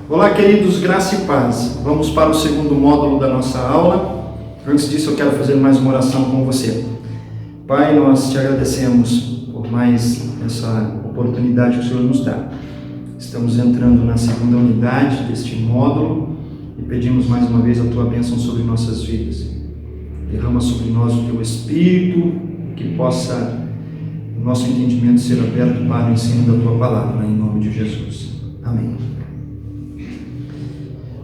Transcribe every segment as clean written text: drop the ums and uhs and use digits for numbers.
Olá, queridos, graça e paz. Vamos para o segundo módulo da nossa aula. Antes disso, eu quero fazer mais uma oração com você. Pai, nós te agradecemos por mais essa oportunidade que o Senhor nos dá. Estamos entrando na segunda unidade deste módulo e pedimos mais uma vez a tua bênção sobre nossas vidas. Derrama sobre nós o teu Espírito, que possa o nosso entendimento ser aberto para o ensino da tua palavra, em nome de Jesus. Amém.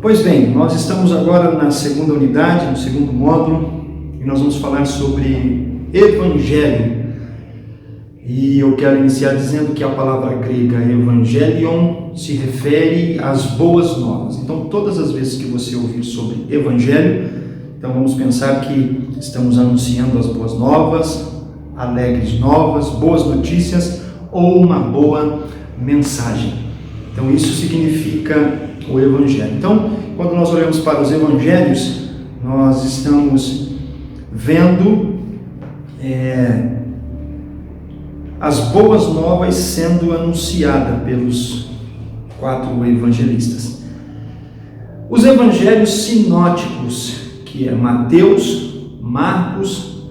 Pois bem, nós estamos agora na segunda unidade, no segundo módulo, e nós vamos falar sobre Evangelho. E eu quero iniciar dizendo que a palavra grega Evangelion se refere às boas novas. Então, todas as vezes que você ouvir sobre Evangelho, então vamos pensar que estamos anunciando as boas novas, alegres novas, boas notícias ou uma boa mensagem. Então, isso significa o Evangelho. Então, quando nós olhamos para os Evangelhos, nós estamos vendo as boas novas sendo anunciadas pelos 4 evangelistas. Os Evangelhos sinóticos, que é Mateus, Marcos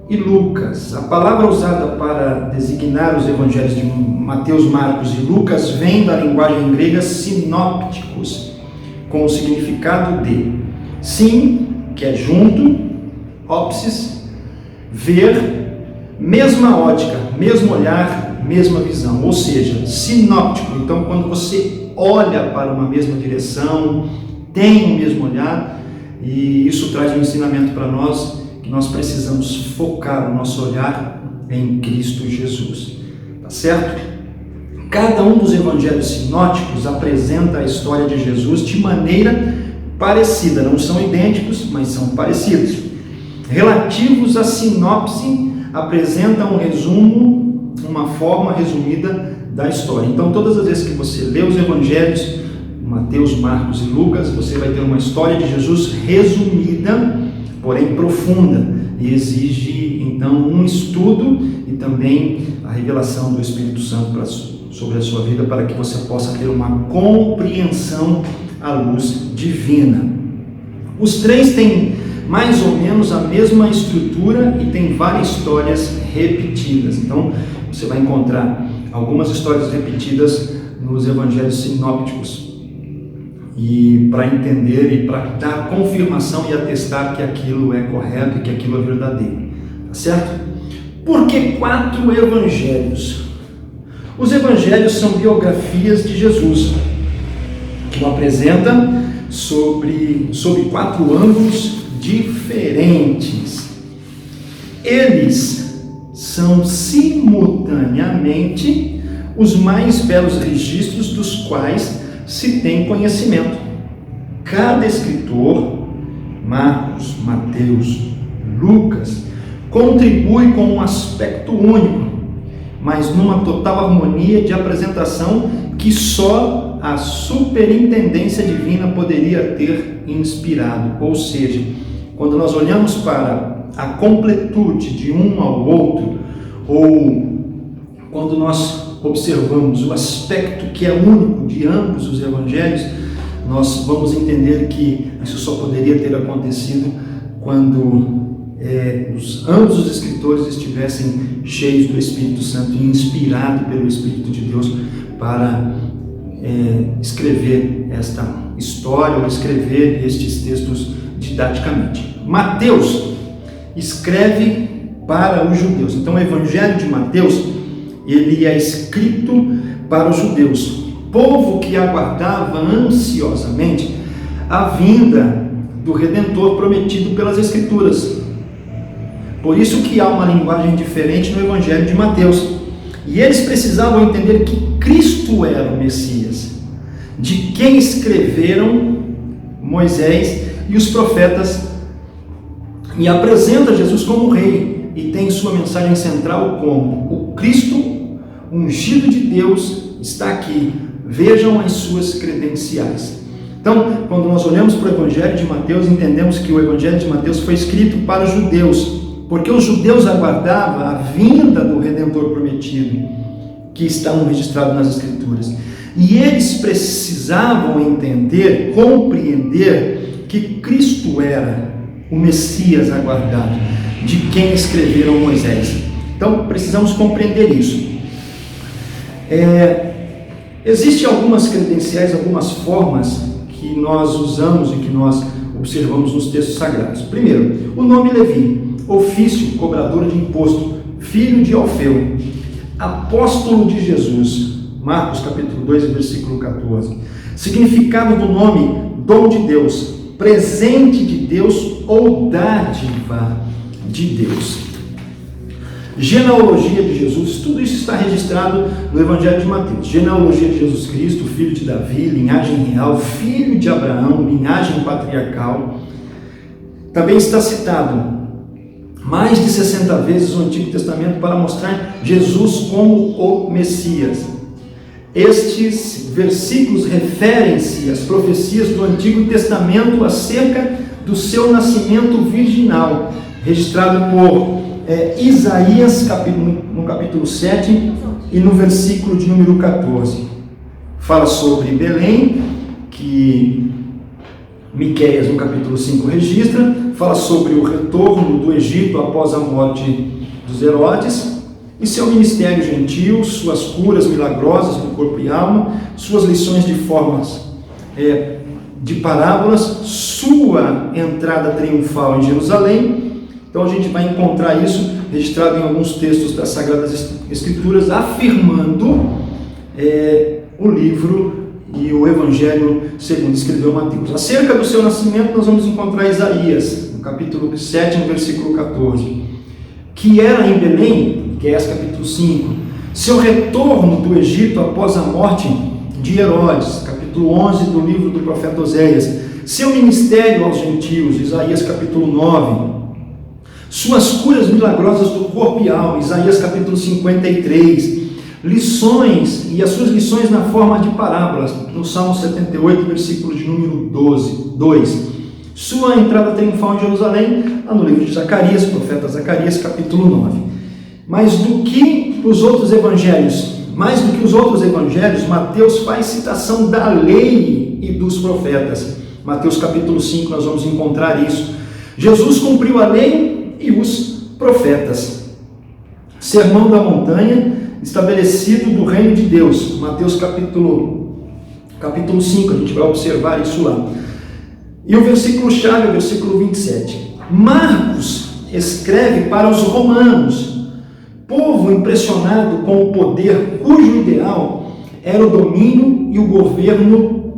e Lucas. A palavra usada para designar os Evangelhos de Mateus, Marcos e Lucas vem da linguagem grega sinópticos, com o significado de sim, que é junto, ópsis, ver, mesma ótica, mesmo olhar, mesma visão, ou seja, sinóptico. Então, quando você olha para uma mesma direção, tem o mesmo olhar, e isso traz um ensinamento para nós, que nós precisamos focar o nosso olhar em Cristo Jesus, tá certo? Cada um dos evangelhos sinóticos apresenta a história de Jesus de maneira parecida, não são idênticos, mas são parecidos. Relativos à sinopse, apresentam um resumo, uma forma resumida da história. Então, todas as vezes que você lê os evangelhos, Mateus, Marcos e Lucas, você vai ter uma história de Jesus resumida, porém profunda, e exige então um estudo e também a revelação do Espírito Santo sobre a sua vida, para que você possa ter uma compreensão à luz divina. Os 3 têm mais ou menos a mesma estrutura e tem várias histórias repetidas. Então, você vai encontrar algumas histórias repetidas nos evangelhos sinópticos, e para entender e para dar confirmação e atestar que aquilo é correto e que aquilo é verdadeiro, tá certo? Por que 4 evangelhos? Os evangelhos são biografias de Jesus, que o apresentam sob 4 ângulos diferentes. Eles são simultaneamente os mais belos registros dos quais se tem conhecimento. Cada escritor, Marcos, Mateus, Lucas, contribui com um aspecto único, mas numa total harmonia de apresentação que só a superintendência divina poderia ter inspirado. Ou seja, quando nós olhamos para a completude de um ao outro, ou quando nós observamos o aspecto que é único de ambos os evangelhos, nós vamos entender que isso só poderia ter acontecido quando ambos os escritores estivessem cheios do Espírito Santo e inspirados pelo Espírito de Deus para escrever esta história ou escrever estes textos didaticamente. Mateus escreve para os judeus. Então, o Evangelho de Mateus, ele é escrito para os judeus, povo que aguardava ansiosamente a vinda do Redentor prometido pelas Escrituras. Por isso que há uma linguagem diferente no Evangelho de Mateus. E eles precisavam entender que Cristo era o Messias, de quem escreveram Moisés e os profetas, e apresenta Jesus como rei, e tem sua mensagem central como o Cristo, ungido de Deus, está aqui. Vejam as suas credenciais. Então, quando nós olhamos para o Evangelho de Mateus, entendemos que o Evangelho de Mateus foi escrito para os judeus, porque os judeus aguardavam a vinda do Redentor prometido, que estão registrados nas Escrituras. E eles precisavam entender, compreender que Cristo era o Messias aguardado, de quem escreveram Moisés. Então, precisamos compreender isso. Existem algumas credenciais, algumas formas que nós usamos e que nós observamos nos textos sagrados. Primeiro, o nome Levi, ofício, cobrador de imposto, filho de Alfeu, apóstolo de Jesus, Marcos capítulo 2, versículo 14. Significado do nome, dom de Deus, presente de Deus ou dádiva de Deus. Genealogia de Jesus, tudo isso está registrado no Evangelho de Mateus. Genealogia de Jesus Cristo, filho de Davi, linhagem real, filho de Abraão, linhagem patriarcal. Também está citado mais de 60 vezes no Antigo Testamento para mostrar Jesus como o Messias. Estes versículos referem-se às profecias do Antigo Testamento acerca do seu nascimento virginal, registrado por Isaías, no capítulo 7 e no versículo de número 14. Fala sobre Belém, que Miqueias no capítulo 5 registra, fala sobre o retorno do Egito após a morte dos Herodes, e seu ministério gentil, suas curas milagrosas no corpo e alma, suas lições de formas de parábolas, sua entrada triunfal em Jerusalém. Então a gente vai encontrar isso registrado em alguns textos das Sagradas Escrituras, afirmando o livro e o Evangelho segundo escreveu Mateus. Acerca do seu nascimento nós vamos encontrar Isaías, no capítulo 7, no versículo 14, que era em Belém, que é esse capítulo 5, seu retorno do Egito após a morte de Herodes, capítulo 11 do livro do profeta Oséias, seu ministério aos gentios, Isaías capítulo 9, suas curas milagrosas do corpo e alma, Isaías capítulo 53, lições e as suas lições na forma de parábolas, no Salmo 78, versículo de número 2, sua entrada triunfal em Jerusalém, no livro de Zacarias, profeta Zacarias, capítulo 9. Mais do que os outros evangelhos, Mateus faz citação da lei e dos profetas. Mateus capítulo 5, nós vamos encontrar isso. Jesus cumpriu a lei e os profetas. Sermão da montanha, estabelecido do reino de Deus, Mateus capítulo 5, a gente vai observar isso lá. E o versículo-chave é o versículo 27. Marcos escreve para os romanos, povo impressionado com o poder cujo ideal era o domínio e o governo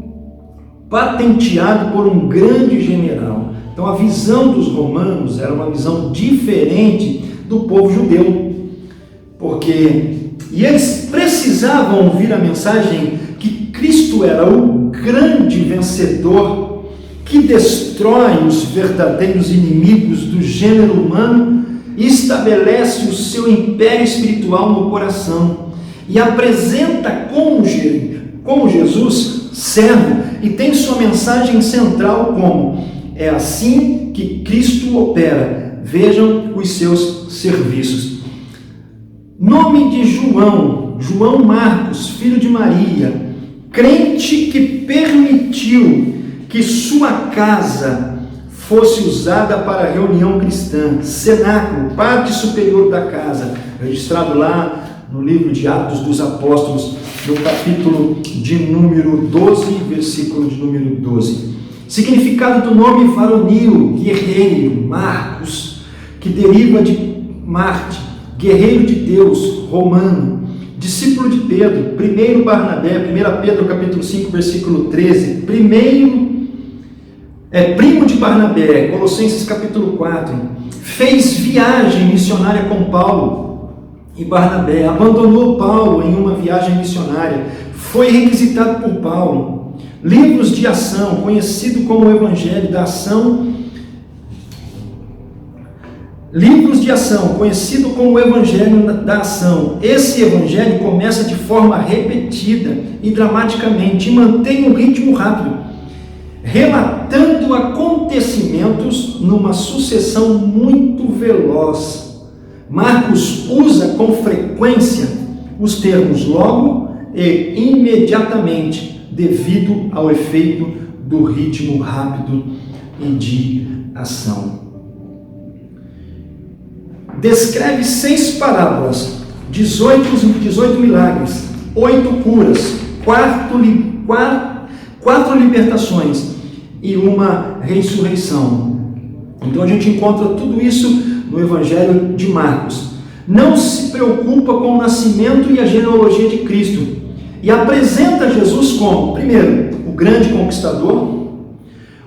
patenteado por um grande general. Então a visão dos romanos era uma visão diferente do povo judeu, e eles precisavam ouvir a mensagem que Cristo era o grande vencedor que destrói os verdadeiros inimigos do gênero humano e estabelece o seu império espiritual no coração e apresenta como Jesus servo e tem sua mensagem central como: é assim que Cristo opera. Vejam os seus serviços. Nome de João Marcos, filho de Maria, crente que permitiu que sua casa fosse usada para a reunião cristã, cenáculo, parte superior da casa, registrado lá no livro de Atos dos Apóstolos, no capítulo de número 12, versículo de número 12. Significado do nome varonil, guerreiro, Marcos, que deriva de Marte, guerreiro de Deus, romano, discípulo de Pedro, primeiro Barnabé, 1 Pedro capítulo 5, versículo 13, primo de Barnabé, Colossenses capítulo 4, fez viagem missionária com Paulo e Barnabé, abandonou Paulo em uma viagem missionária, foi requisitado por Paulo. Livros de ação, conhecido como o Evangelho da Ação, livros de ação, conhecido como o Evangelho da Ação. Esse Evangelho começa de forma repetida e dramaticamente e mantém um ritmo rápido, relatando acontecimentos numa sucessão muito veloz. Marcos usa com frequência os termos logo e imediatamente, devido ao efeito do ritmo rápido e de ação. Descreve 6 parábolas, 18 milagres, 8 curas, 4 libertações e uma ressurreição. Então a gente encontra tudo isso no Evangelho de Marcos. Não se preocupa com o nascimento e a genealogia de Cristo e apresenta Jesus como, primeiro, o grande conquistador,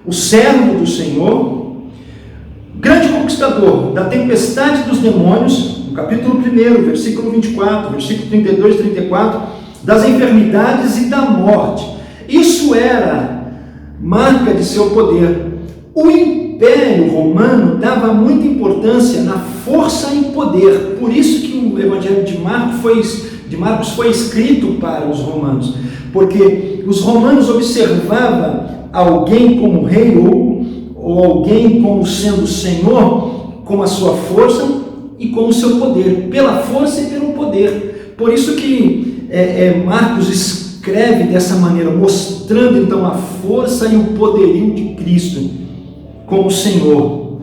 o servo do Senhor, grande conquistador da tempestade dos demônios, no capítulo 1, versículo 24, versículo 32 e 34, das enfermidades e da morte. Isso era marca de seu poder. O Império Romano dava muita importância na força e poder. Por isso que o Evangelho de Marcos foi escrito para os romanos, porque os romanos observavam alguém como rei ou alguém como sendo Senhor, com a sua força e com o seu poder, pela força e pelo poder. Por isso que Marcos escreve dessa maneira, mostrando então a força e o poderio de Cristo como Senhor,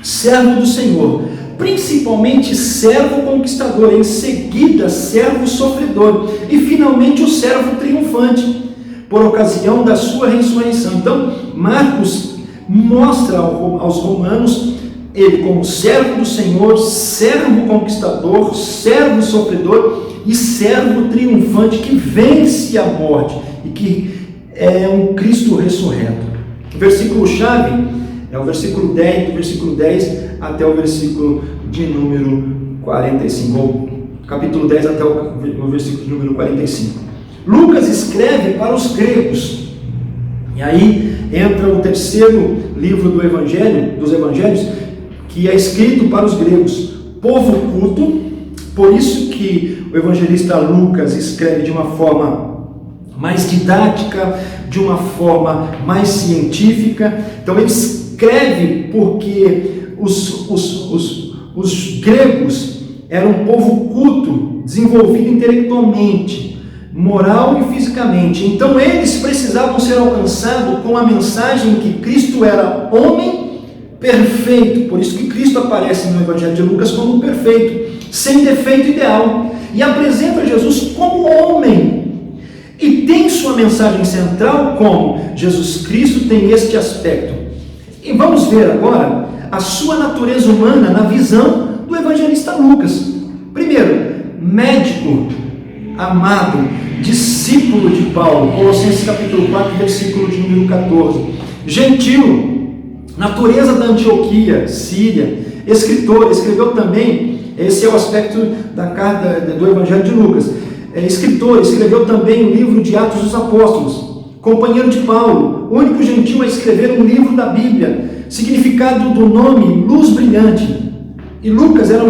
servo do Senhor, principalmente servo conquistador, em seguida servo sofredor e finalmente o servo triunfante, por ocasião da sua ressurreição. Então Marcos mostra aos romanos ele como servo do Senhor, servo conquistador, servo sofredor e servo triunfante que vence a morte e que é um Cristo ressurreto. O versículo-chave é o versículo 10, do versículo 10 até o versículo de número 45, ou capítulo 10 até o versículo de número 45. Lucas escreve para os gregos, e aí entra o terceiro livro dos evangelhos, que é escrito para os gregos, povo culto. Por isso que o evangelista Lucas escreve de uma forma mais didática, de uma forma mais científica. Então ele escreve porque os gregos eram um povo culto, desenvolvido intelectualmente, moral e fisicamente. Então eles precisavam ser alcançados com a mensagem que Cristo era homem perfeito. Por isso que Cristo aparece no Evangelho de Lucas como perfeito, sem defeito ideal, e apresenta Jesus como homem. E tem sua mensagem central como Jesus Cristo tem este aspecto. E vamos ver agora a sua natureza humana na visão do evangelista Lucas. Primeiro, médico, amado, discípulo de Paulo, Colossenses capítulo 4, versículo de número 14. Gentil, natureza da Antioquia, Síria, escritor, escreveu também, esse é o aspecto da carta do Evangelho de Lucas, escritor, escreveu também o livro de Atos dos Apóstolos, companheiro de Paulo, único gentil a escrever um livro da Bíblia, significado do nome Luz Brilhante. E Lucas era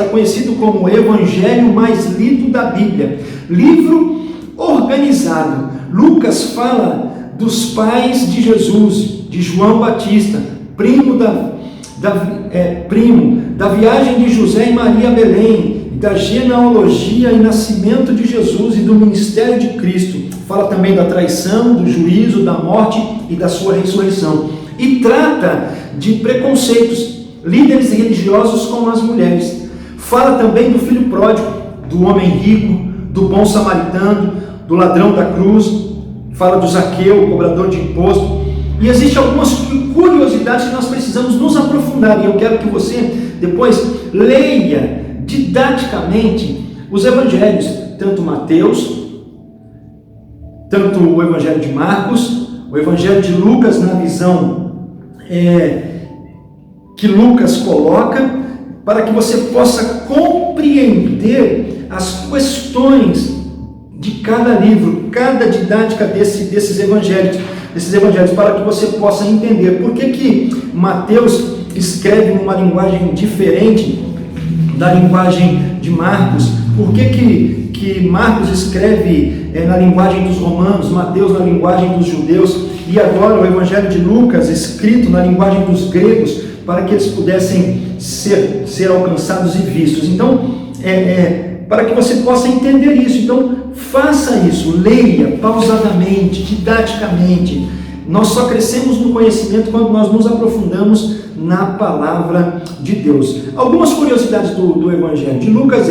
conhecido como o evangelho mais lido da Bíblia, livro organizado. Lucas fala dos pais de Jesus, de João Batista, primo da viagem de José e Maria a Belém, da genealogia e nascimento de Jesus e do ministério de Cristo. Fala também da traição, do juízo, da morte e da sua ressurreição. E trata de preconceitos, líderes religiosos com as mulheres. Fala também do filho pródigo, do homem rico, do bom samaritano, do ladrão da cruz. Fala do Zaqueu, cobrador de imposto. E existem algumas curiosidades que nós precisamos nos aprofundar. E eu quero que você depois leia didaticamente os evangelhos, tanto Mateus, tanto o evangelho de Marcos, o evangelho de Lucas na visão que Lucas coloca, para que você possa compreender as questões de cada livro, cada didática desses evangelhos, para que você possa entender por que Mateus escreve numa linguagem diferente da linguagem de Marcos? Por que Marcos escreve na linguagem dos romanos, Mateus na linguagem dos judeus, e agora o Evangelho de Lucas escrito na linguagem dos gregos, para que eles pudessem ser alcançados e vistos? Então, para que você possa entender isso. Então, faça isso, leia pausadamente, didaticamente. Nós só crescemos no conhecimento quando nós nos aprofundamos na palavra de Deus. Algumas curiosidades do Evangelho de Lucas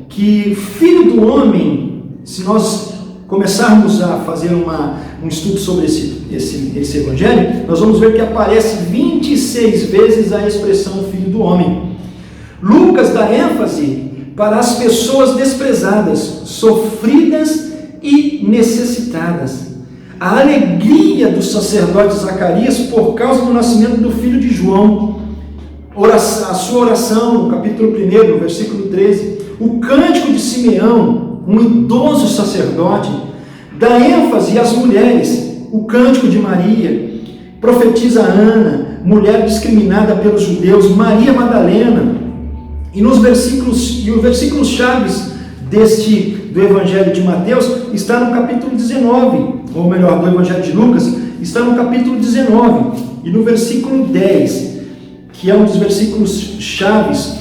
que filho do homem, se nós começarmos a fazer um estudo sobre esse Evangelho, nós vamos ver que aparece 26 vezes a expressão filho do homem. Lucas dá ênfase para as pessoas desprezadas, sofridas e necessitadas. A alegria do sacerdote Zacarias por causa do nascimento do filho de João, a sua oração no capítulo 1, no versículo 13, o cântico de Simeão, um idoso sacerdote, dá ênfase às mulheres, o cântico de Maria, profetisa Ana, mulher discriminada pelos judeus, Maria Madalena. E os versículos chaves do Evangelho de Mateus está no capítulo 19, ou melhor, do Evangelho de Lucas, está no capítulo 19, e no versículo 10, que é um dos versículos chaves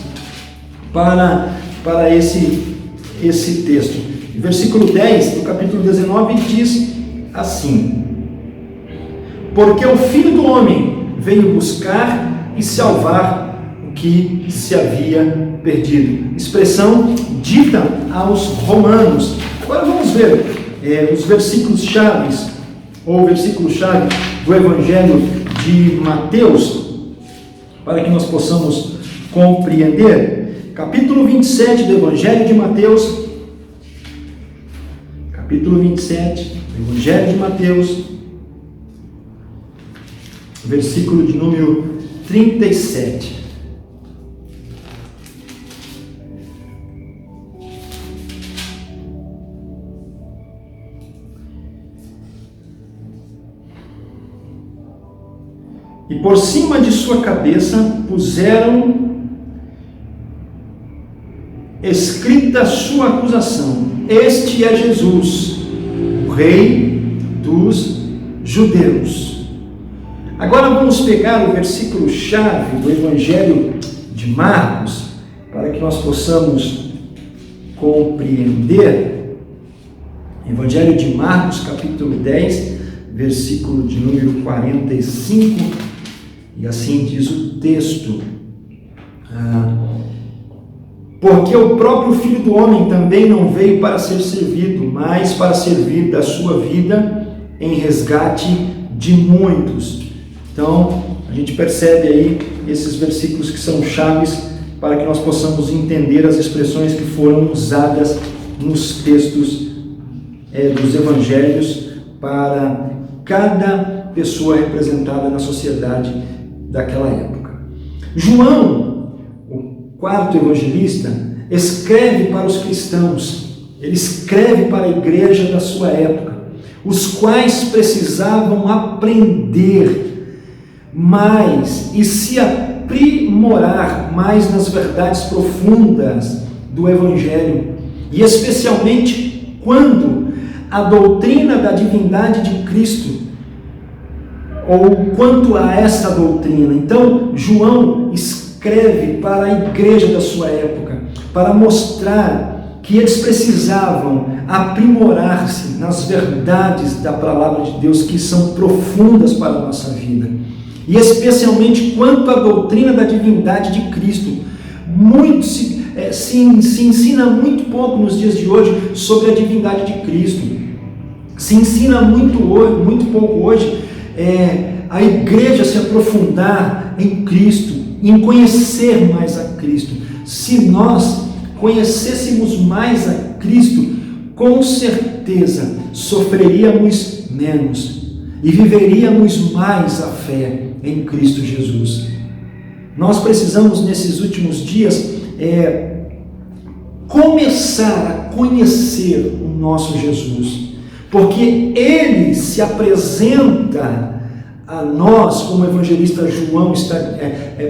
para esse texto. O versículo 10 do capítulo 19 diz assim: porque o Filho do Homem veio buscar e salvar o que se havia perdido. Expressão dita aos romanos. Agora vamos ver os versículos chaves, ou o versículo-chave do Evangelho de Mateus, para que nós possamos compreender. Capítulo 27 do Evangelho de Mateus. Capítulo 27 do Evangelho de Mateus, versículo de número 37. E por cima de sua cabeça puseram escrita sua acusação: este é Jesus, o Rei dos Judeus. Agora vamos pegar o versículo-chave do Evangelho de Marcos, para que nós possamos compreender. Evangelho de Marcos, capítulo 10, versículo de número 45, e assim diz o texto: porque o próprio Filho do Homem também não veio para ser servido, mas para servir da sua vida em resgate de muitos. Então, a gente percebe aí esses versículos que são chaves para que nós possamos entender as expressões que foram usadas nos textos dos evangelhos para cada pessoa representada na sociedade daquela época. João, o quarto evangelista, escreve para os cristãos, ele escreve para a igreja da sua época, os quais precisavam aprender mais e se aprimorar mais nas verdades profundas do Evangelho, e especialmente quando a doutrina da divindade de Cristo, ou quanto a esta doutrina. Então, João escreve para a igreja da sua época, para mostrar que eles precisavam aprimorar-se nas verdades da palavra de Deus, que são profundas para a nossa vida. E especialmente quanto à doutrina da divindade de Cristo. Muito se ensina muito pouco nos dias de hoje sobre a divindade de Cristo. Se ensina muito pouco hoje a igreja se aprofundar em Cristo, em conhecer mais a Cristo. Se nós conhecêssemos mais a Cristo, com certeza sofreríamos menos e viveríamos mais a fé em Cristo Jesus. Nós precisamos nesses últimos dias começar a conhecer o nosso Jesus, porque Ele se apresenta a nós, como o evangelista João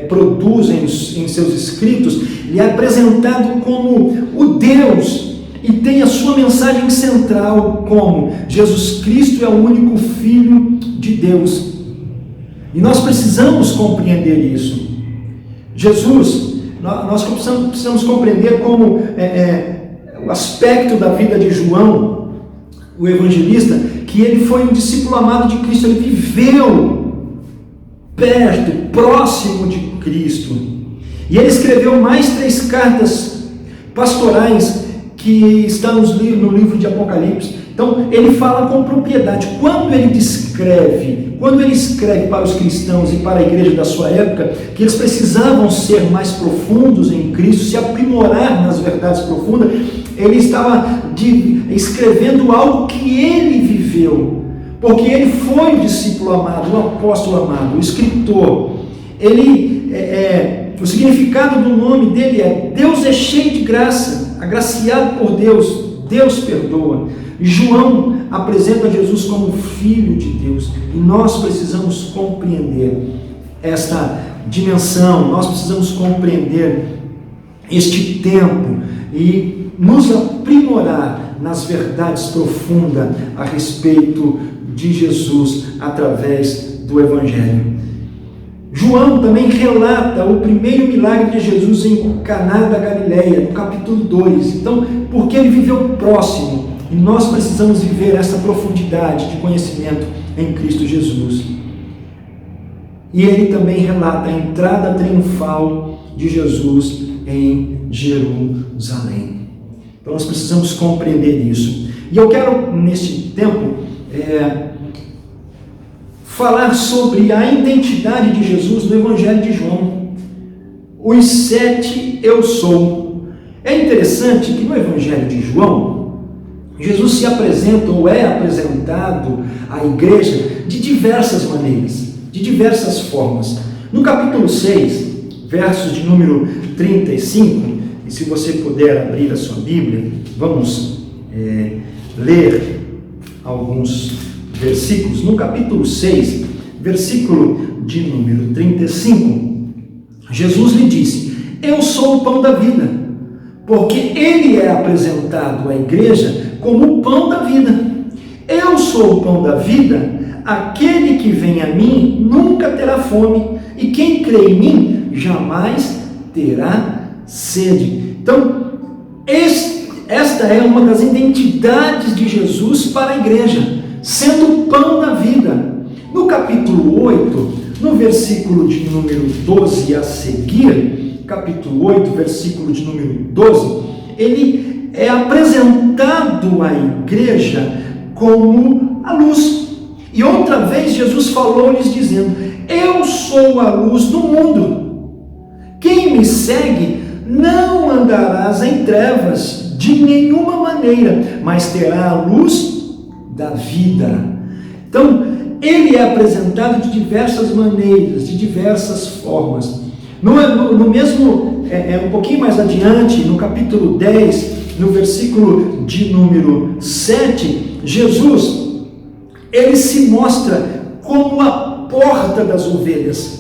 produz em seus escritos, ele é apresentado como o Deus e tem a sua mensagem central como Jesus Cristo é o único Filho de Deus. E nós precisamos compreender isso. Jesus, nós precisamos compreender como o aspecto da vida de João, o evangelista, que ele foi um discípulo amado de Cristo, ele viveu perto, próximo de Cristo. E ele escreveu mais 3 cartas pastorais que estão no livro de Apocalipse. Então, ele fala com propriedade. Quando ele escreve para os cristãos e para a igreja da sua época, que eles precisavam ser mais profundos em Cristo, se aprimorar nas verdades profundas, ele estava escrevendo algo que ele viveu, porque ele foi o discípulo amado, o apóstolo amado, o escritor. O significado do nome dele é Deus é cheio de graça, agraciado por Deus, Deus perdoa. João apresenta Jesus como Filho de Deus, e nós precisamos compreender esta dimensão, nós precisamos compreender este tempo e nos aprimorar nas verdades profundas a respeito de Jesus através do Evangelho. João também relata o primeiro milagre de Jesus em Caná da Galileia, no capítulo 2. Então, porque ele viveu próximo, e nós precisamos viver essa profundidade de conhecimento em Cristo Jesus. E ele também relata a entrada triunfal de Jesus em Jerusalém. Então nós precisamos compreender isso. E eu quero, neste tempo, falar sobre a identidade de Jesus no Evangelho de João. Os 7 eu sou. É interessante que no Evangelho de João, Jesus se apresenta ou é apresentado à igreja de diversas maneiras, de diversas formas. No capítulo 6, versos de número 35, e se você puder abrir a sua Bíblia, vamos ler alguns versículos. No capítulo 6, versículo de número 35, Jesus lhe disse: eu sou o pão da vida, porque ele é apresentado à igreja como o pão da vida. Eu sou o pão da vida, aquele que vem a mim nunca terá fome, e quem crê em mim jamais terá sede. Então, esta é uma das identidades de Jesus para a igreja, sendo o pão da vida. No capítulo 8, no versículo de número 12 a seguir, capítulo 8, versículo de número 12, ele é apresentado à igreja como a luz. E outra vez Jesus falou-lhes dizendo: eu sou a luz do mundo. Quem me segue não andarás em trevas de nenhuma maneira, mas terá a luz da vida. Então, ele é apresentado de diversas maneiras, de diversas formas. No mesmo, um pouquinho mais adiante, no capítulo 10, no versículo de número 7, Jesus, ele se mostra como a porta das ovelhas.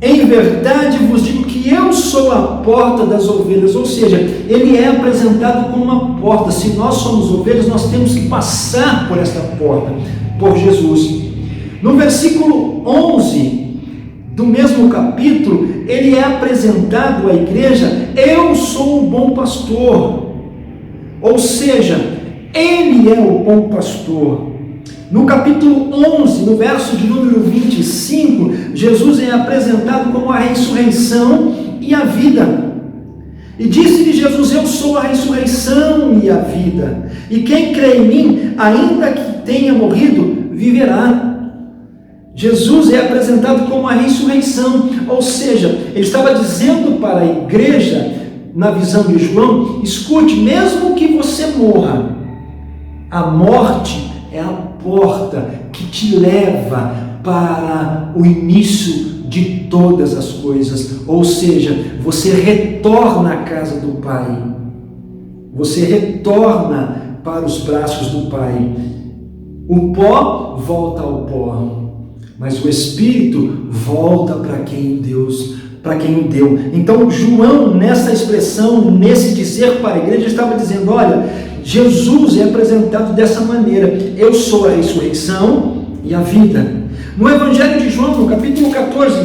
Em verdade vos digo que eu sou a porta das ovelhas, ou seja, ele é apresentado como uma porta. Se nós somos ovelhas, nós temos que passar por esta porta, por Jesus. No versículo 11 do mesmo capítulo, ele é apresentado à igreja: eu sou o bom pastor, ou seja, ele é o bom pastor. No capítulo 11, no verso de número 25, Jesus é apresentado como a ressurreição e a vida. E disse-lhe Jesus: eu sou a ressurreição e a vida, e quem crê em mim, ainda que tenha morrido, viverá. Jesus é apresentado como a ressurreição, ou seja, ele estava dizendo para a igreja, na visão de João: escute, mesmo que você morra, a morte é a porta que te leva para o início de todas as coisas, ou seja, você retorna à casa do Pai, você retorna para os braços do Pai. O pó volta ao pó. mas o Espírito volta para quem o deu. Então João, nessa expressão, nesse dizer para a igreja, estava dizendo: olha, Jesus é apresentado dessa maneira: eu sou a ressurreição e a vida. No Evangelho de João, no capítulo 14,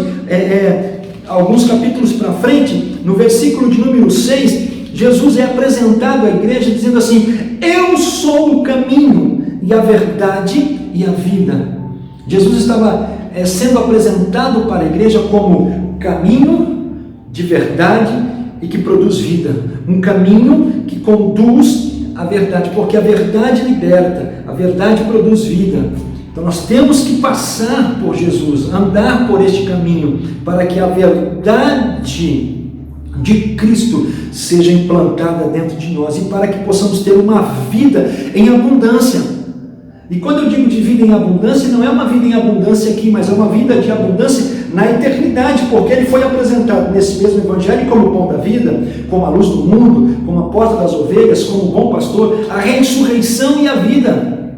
alguns capítulos para frente, no versículo de número 6, Jesus é apresentado à igreja dizendo assim: eu sou o caminho e a verdade e a vida. Jesus estava sendo apresentado para a igreja como caminho de verdade e que produz vida. Um caminho que conduz à verdade, porque a verdade liberta, a verdade produz vida. Então nós temos que passar por Jesus, andar por este caminho, para que a verdade de Cristo seja implantada dentro de nós e para que possamos ter uma vida em abundância. E quando eu digo de vida em abundância, não é uma vida em abundância aqui, mas é uma vida de abundância na eternidade, porque ele foi apresentado nesse mesmo Evangelho como o pão da vida, como a luz do mundo, como a porta das ovelhas, como o bom pastor, a ressurreição e a vida,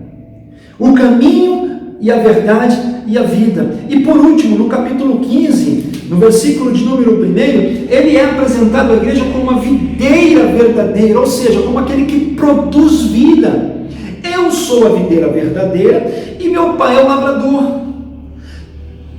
o caminho e a verdade e a vida. E por último, no capítulo 15, no versículo de número 1, ele é apresentado à igreja como uma videira verdadeira, ou seja, como aquele que produz vida. Eu sou a videira verdadeira e meu pai é o lavrador.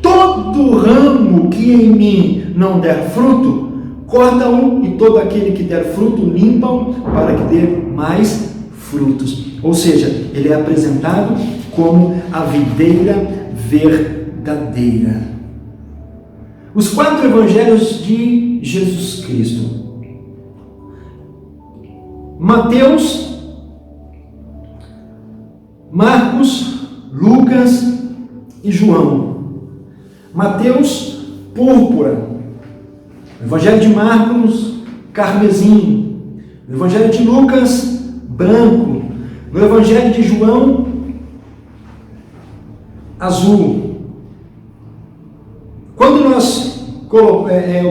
Todo ramo que em mim não der fruto, corta-o, e todo aquele que der fruto, limpa-o, para que dê mais frutos. Ou seja, ele é apresentado como a videira verdadeira. Os 4 evangelhos de Jesus Cristo: Mateus, Marcos, Lucas e João. Mateus, púrpura. O Evangelho de Marcos, carmesim. O Evangelho de Lucas, branco. No Evangelho de João, azul. Quando nós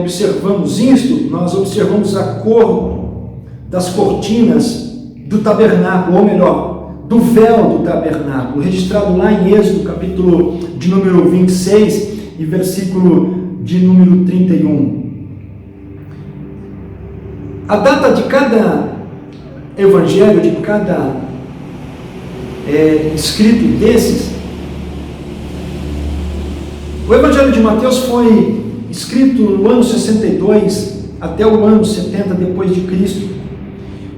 observamos isto, nós observamos a cor das cortinas do tabernáculo, ou melhor, do véu do tabernáculo, registrado lá em Êxodo, capítulo de número 26 e versículo de número 31. A data de cada evangelho, de cada escrito desses, o Evangelho de Mateus foi escrito no ano 62 até o ano 70 depois de Cristo.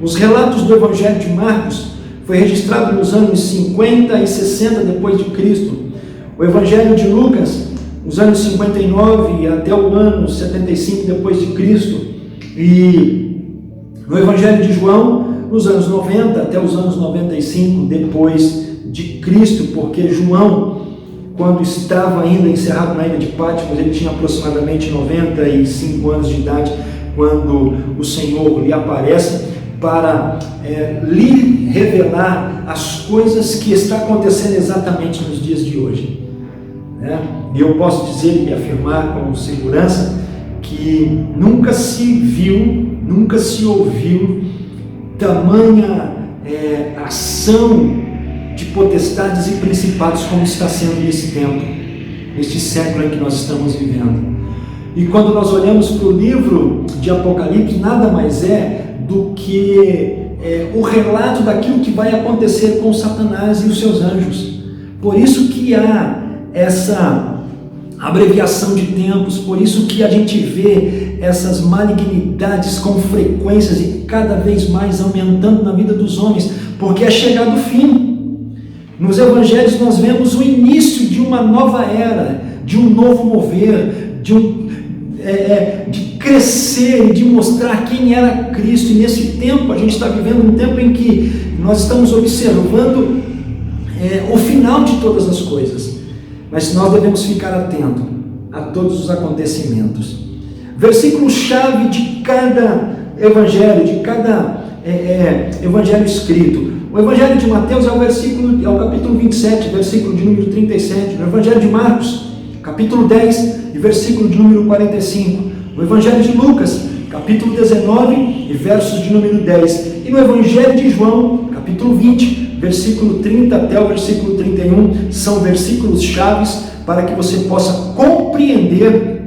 Os relatos do Evangelho de Marcos foi registrado nos anos 50 e 60 depois de Cristo. O Evangelho de Lucas, nos anos 59 até o ano 75 depois de Cristo. E no Evangelho de João, nos anos 90 até os anos 95 depois de Cristo, porque João, quando estava ainda encerrado na ilha de Patmos, ele tinha aproximadamente 95 anos de idade, quando o Senhor lhe aparece para lhe revelar as coisas que estão acontecendo exatamente nos dias de hoje. E eu posso dizer e afirmar com segurança que nunca se viu, nunca se ouviu tamanha ação de potestades e principados como está sendo nesse tempo, neste século em que nós estamos vivendo. E quando nós olhamos para o livro de Apocalipse, nada mais é do que o relato daquilo que vai acontecer com Satanás e os seus anjos. Por isso que há essa abreviação de tempos, por isso que a gente vê essas malignidades com frequências e cada vez mais aumentando na vida dos homens, porque é chegado o fim. Nos evangelhos nós vemos o início de uma nova era, de um novo mover, de crescer e de mostrar quem era Cristo. E nesse tempo, a gente está vivendo um tempo em que nós estamos observando o final de todas as coisas, mas nós devemos ficar atentos a todos os acontecimentos. Versículo-chave de cada evangelho, de cada evangelho escrito. O Evangelho de Mateus é o capítulo 27, versículo de número 37. No Evangelho de Marcos, capítulo 10 e versículo de número 45. No Evangelho de Lucas, capítulo 19 e versos de número 10. E no Evangelho de João, capítulo 20, versículo 30 até o versículo 31, são versículos chaves para que você possa compreender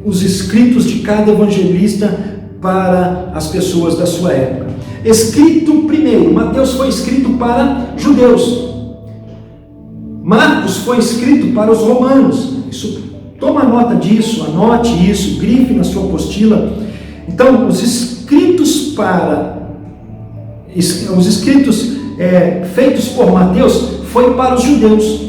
os escritos de cada evangelista para as pessoas da sua época. Escrito primeiro, Mateus foi escrito para judeus, Marcos foi escrito para os romanos. Toma nota disso, anote isso, grife na sua apostila. Então, os escritos feitos por Mateus foi para os judeus,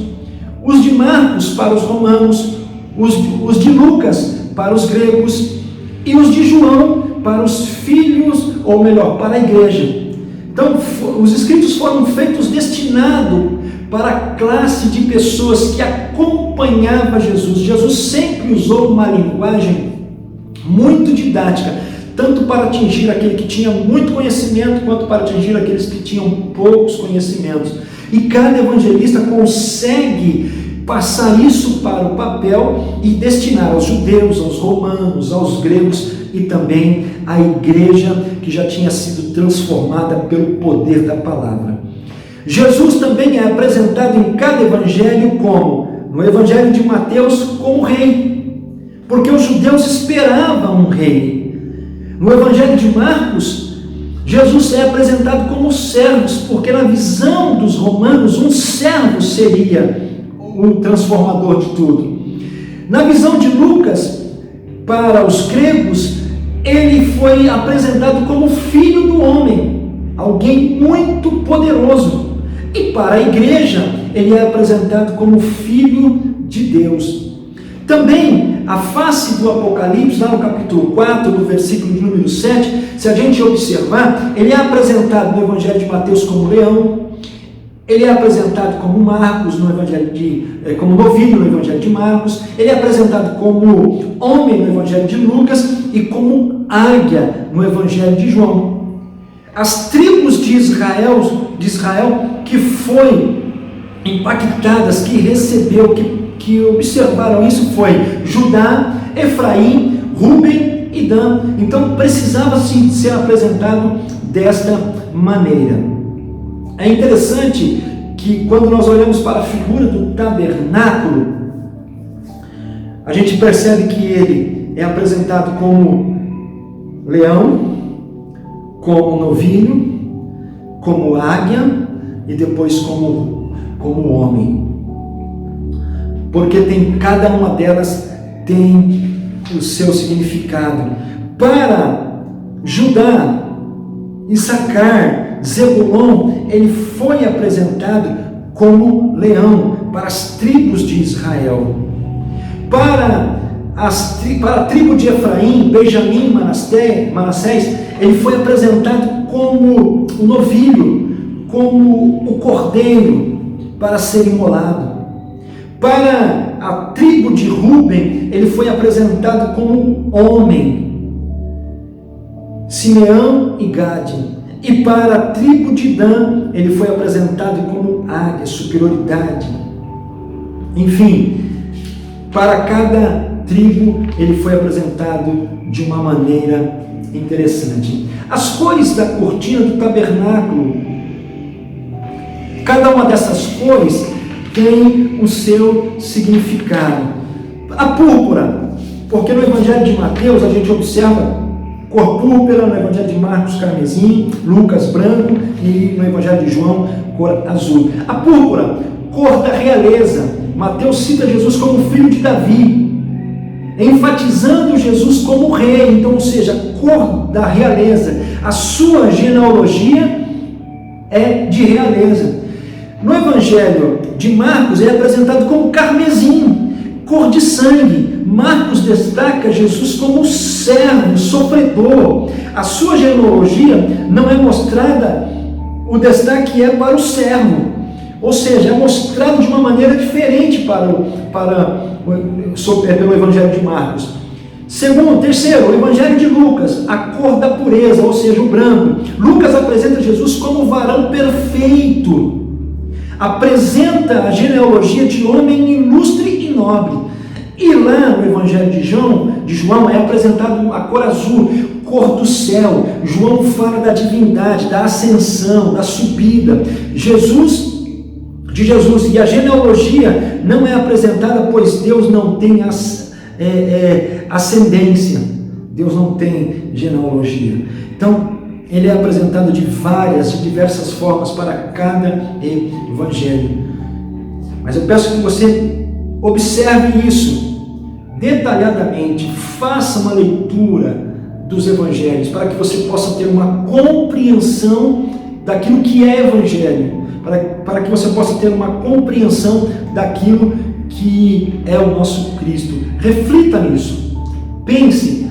os de Marcos para os romanos, os de Lucas para os gregos e os de João para os filhos, ou melhor, para a igreja. Então, os escritos foram feitos destinados para a classe de pessoas que acompanhava Jesus. Jesus sempre usou uma linguagem muito didática, tanto para atingir aquele que tinha muito conhecimento, quanto para atingir aqueles que tinham poucos conhecimentos. E cada evangelista consegue passar isso para o papel e destinar aos judeus, aos romanos, aos gregos e também à igreja que já tinha sido transformada pelo poder da palavra. Jesus também é apresentado em cada evangelho como, no evangelho de Mateus, como rei, porque os judeus esperavam um rei. No evangelho de Marcos, Jesus é apresentado como servos, porque na visão dos romanos, um servo seria o transformador de tudo. Na visão de Lucas, para os gregos, ele foi apresentado como filho do homem, alguém muito poderoso. E para a igreja, ele é apresentado como filho de Deus. Também, a face do Apocalipse, lá no capítulo 4, no versículo de número 7, se a gente observar, ele é apresentado no evangelho de Mateus como leão, ele é apresentado como Marcos, como novilho no evangelho de Marcos, ele é apresentado como homem no evangelho de Lucas e como águia no evangelho de João. As tribos de Israel que foi impactadas, que recebeu, que observaram isso foi Judá, Efraim, Ruben e Dan. Então precisava sim ser apresentado desta maneira. É interessante que quando nós olhamos para a figura do tabernáculo, a gente percebe que ele é apresentado como leão, como novilho, como águia e depois como homem. Porque cada uma delas tem o seu significado. Para Judá, Issacar, Zebulon, ele foi apresentado como leão para as tribos de Israel. Para a tribo de Efraim, Benjamim, Manassés, ele foi apresentado como o novilho, como o cordeiro para ser imolado. Para a tribo de Ruben, ele foi apresentado como homem, Simeão e Gade. E para a tribo de Dan, ele foi apresentado como águia, superioridade. Enfim, para cada tribo, ele foi apresentado de uma maneira interessante. As cores da cortina do tabernáculo, cada uma dessas cores tem o seu significado. A púrpura, porque no evangelho de Mateus a gente observa cor púrpura, no evangelho de Marcos carmesim, Lucas branco e no evangelho de João cor azul. A púrpura, cor da realeza. Mateus cita Jesus como filho de Davi, enfatizando Jesus como rei, então, ou seja, cor da realeza. A sua genealogia é de realeza. No evangelho de Marcos é apresentado como carmesim, cor de sangue. Marcos destaca Jesus como servo, sofredor. A sua genealogia não é mostrada, o destaque é para o servo, ou seja, é mostrado de uma maneira diferente pelo evangelho de Marcos. Terceiro, o evangelho de Lucas, a cor da pureza, ou seja, o branco. Lucas apresenta Jesus como varão perfeito, apresenta a genealogia de homem ilustre e nobre. E lá no evangelho de João é apresentado a cor azul, cor do céu. João fala da divindade, da ascensão, da subida. De Jesus. E a genealogia não é apresentada, pois Deus não tem ascendência. Deus não tem genealogia. Então, ele é apresentado de diversas formas para cada evangelho. Mas eu peço que você observe isso detalhadamente, faça uma leitura dos evangelhos, para que você possa ter uma compreensão daquilo que é evangelho, para que você possa ter uma compreensão daquilo que é o nosso Cristo. Reflita nisso, pense,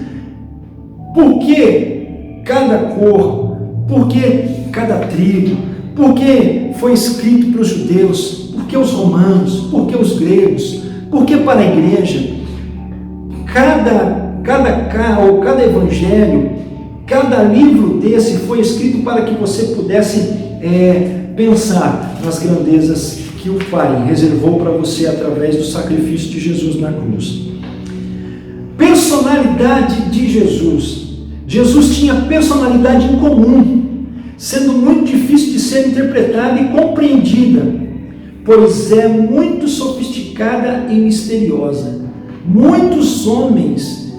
por que cada cor, por que cada tribo, por que foi escrito para os judeus, por que os romanos, por que os gregos, por que para a igreja? Cada evangelho, cada livro desse foi escrito para que você pudesse pensar nas grandezas que o Pai reservou para você através do sacrifício de Jesus na cruz. Personalidade de Jesus. Jesus tinha personalidade incomum, sendo muito difícil de ser interpretada e compreendida, pois é muito sofisticada e misteriosa. Muitos homens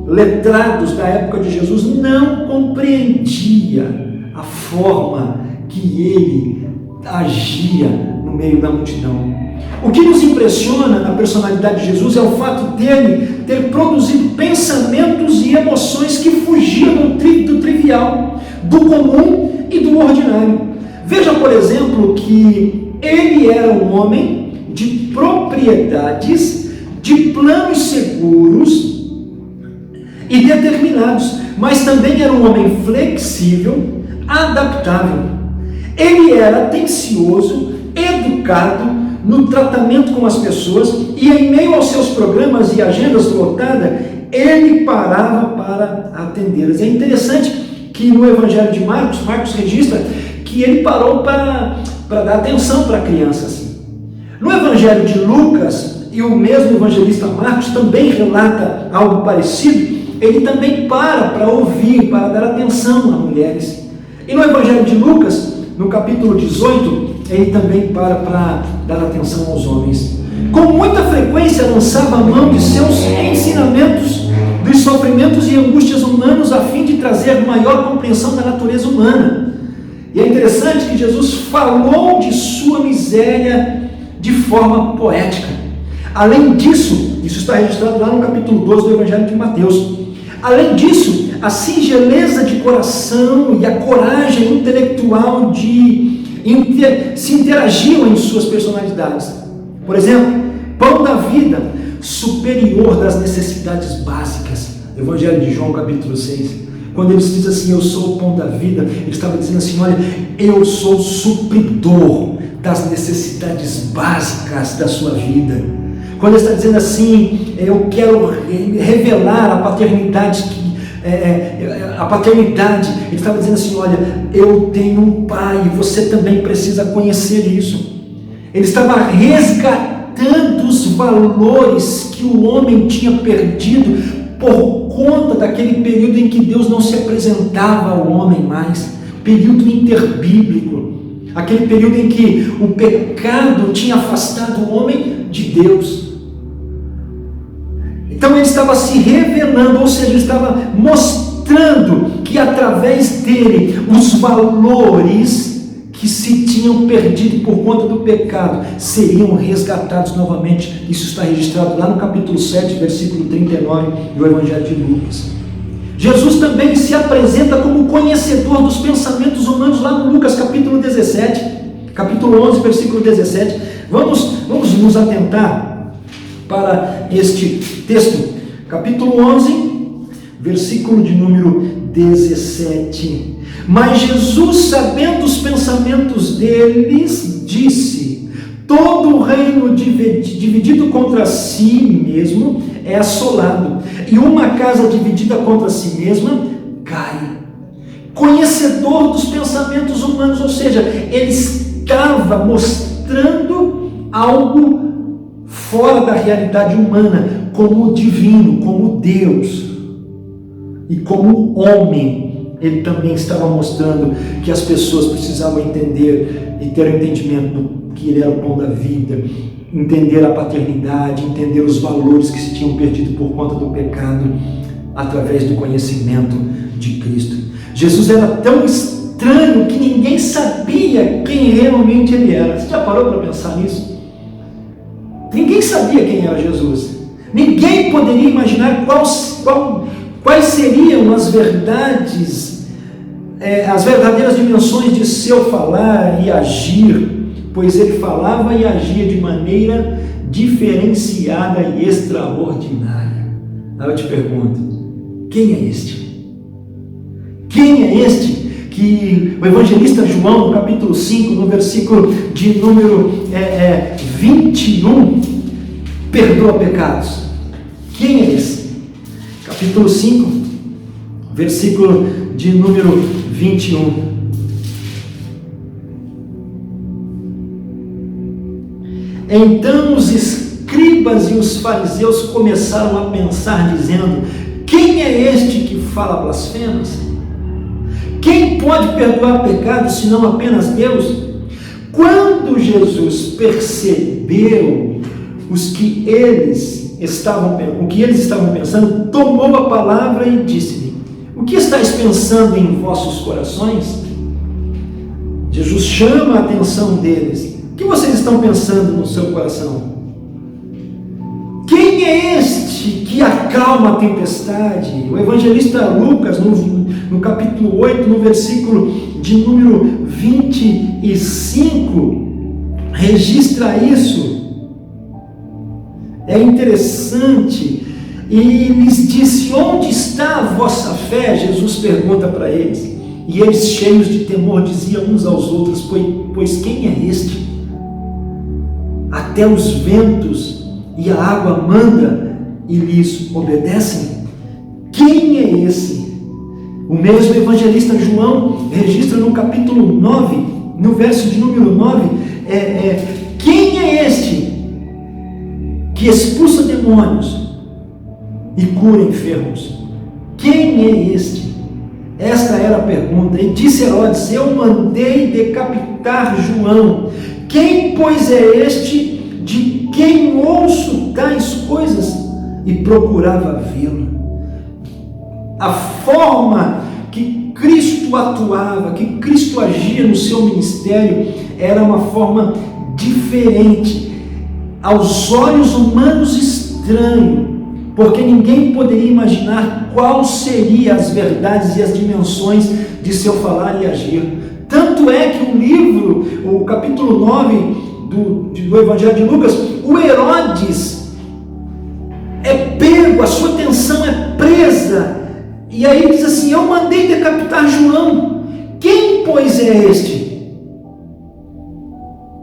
letrados da época de Jesus não compreendiam a forma que ele agia no meio da multidão. O que nos impressiona na personalidade de Jesus é o fato dele ter produzido pensamentos e emoções que fugiam do trivial, do comum e do ordinário. Veja, por exemplo, que ele era um homem de propriedades, de planos seguros e determinados, mas também era um homem flexível, adaptável. Ele era atencioso, educado no tratamento com as pessoas, e em meio aos seus programas e agendas lotadas, ele parava para atendê-las. É interessante que no Evangelho de Marcos registra que ele parou para dar atenção para crianças. No Evangelho de Lucas, e o mesmo evangelista Marcos também relata algo parecido, ele também para ouvir, para dar atenção a mulheres. E no Evangelho de Lucas, no capítulo 18, ele também para dar atenção aos homens. Com muita frequência lançava a mão de seus ensinamentos, dos sofrimentos e angústias humanos, a fim de trazer maior compreensão da natureza humana. E é interessante que Jesus falou de sua miséria de forma poética. Além disso, isso está registrado lá no capítulo 12 do Evangelho de Mateus. Além disso, a singeleza de coração e a coragem intelectual se interagiam em suas personalidades. Por exemplo, pão da vida, superior das necessidades básicas. Evangelho de João, capítulo 6. Quando ele diz assim, eu sou o pão da vida, ele estava dizendo assim, olha, eu sou o supridor das necessidades básicas da sua vida. Quando ele está dizendo assim, eu quero revelar a paternidade, ele estava dizendo assim, olha, eu tenho um pai, e você também precisa conhecer isso. Ele estava resgatando os valores que o homem tinha perdido por conta daquele período em que Deus não se apresentava ao homem mais, período interbíblico, aquele período em que o pecado tinha afastado o homem de Deus. Então ele estava se revelando, ou seja, ele estava mostrando que através dele os valores que se tinham perdido por conta do pecado seriam resgatados novamente. Isso está registrado lá no capítulo 7, versículo 39 do Evangelho de Lucas. Jesus também se apresenta como conhecedor dos pensamentos humanos lá no Lucas capítulo 17, capítulo 11, versículo 17. Vamos nos atentar para este texto, capítulo 11, versículo de número 17. Mas Jesus, sabendo os pensamentos deles, disse: todo reino dividido contra si mesmo é assolado, e uma casa dividida contra si mesma cai. Conhecedor dos pensamentos humanos, ou seja, ele estava mostrando algo fora da realidade humana, como divino, como Deus. E como homem, ele também estava mostrando que as pessoas precisavam entender e ter o entendimento do que ele era o pão da vida, entender a paternidade, entender os valores que se tinham perdido por conta do pecado, através do conhecimento de Cristo. Jesus era tão estranho que ninguém sabia quem realmente ele era. Você já parou para pensar nisso? Ninguém sabia quem era Jesus. Ninguém poderia imaginar quais seriam as verdades, as verdadeiras dimensões de seu falar e agir, pois ele falava e agia de maneira diferenciada e extraordinária. Aí eu te pergunto, quem é este? Quem é este que o evangelista João, no capítulo 5, no versículo de número 21, perdoa pecados? Quem é esse? Capítulo 5, versículo de número 21. Então os escribas e os fariseus começaram a pensar, dizendo: quem é este que fala blasfemas? Quem pode perdoar pecados senão apenas Deus? Quando Jesus percebeu o que eles estavam pensando, tomou a palavra e disse-lhe: o que estáis pensando em vossos corações? Jesus chama a atenção deles. O que vocês estão pensando no seu coração? Quem é este que acalma a tempestade? O evangelista Lucas, no capítulo 8, no versículo de número 25, registra isso. É interessante. E lhes disse: onde está a vossa fé? Jesus pergunta para eles. E eles, cheios de temor, diziam uns aos outros: pois quem é este? Até os ventos e a água manda e lhes obedecem? Quem é esse? O mesmo evangelista João registra no capítulo 9, no verso de número 9, quem é este que expulsa demônios e cura enfermos? Quem é este? Esta era a pergunta. E disse Herodes: eu mandei decapitar João. Quem, pois, é este de quem ouço tais coisas? E procurava vê-lo. A forma que Cristo atuava, que Cristo agia no seu ministério, era uma forma diferente, aos olhos humanos estranho, porque ninguém poderia imaginar qual seriam as verdades e as dimensões de seu falar e agir. Tanto é que o livro, o capítulo 9 do Evangelho de Lucas, o Herodes é pego, a sua atenção é presa, e aí ele diz assim: eu mandei decapitar João. Quem, pois, é este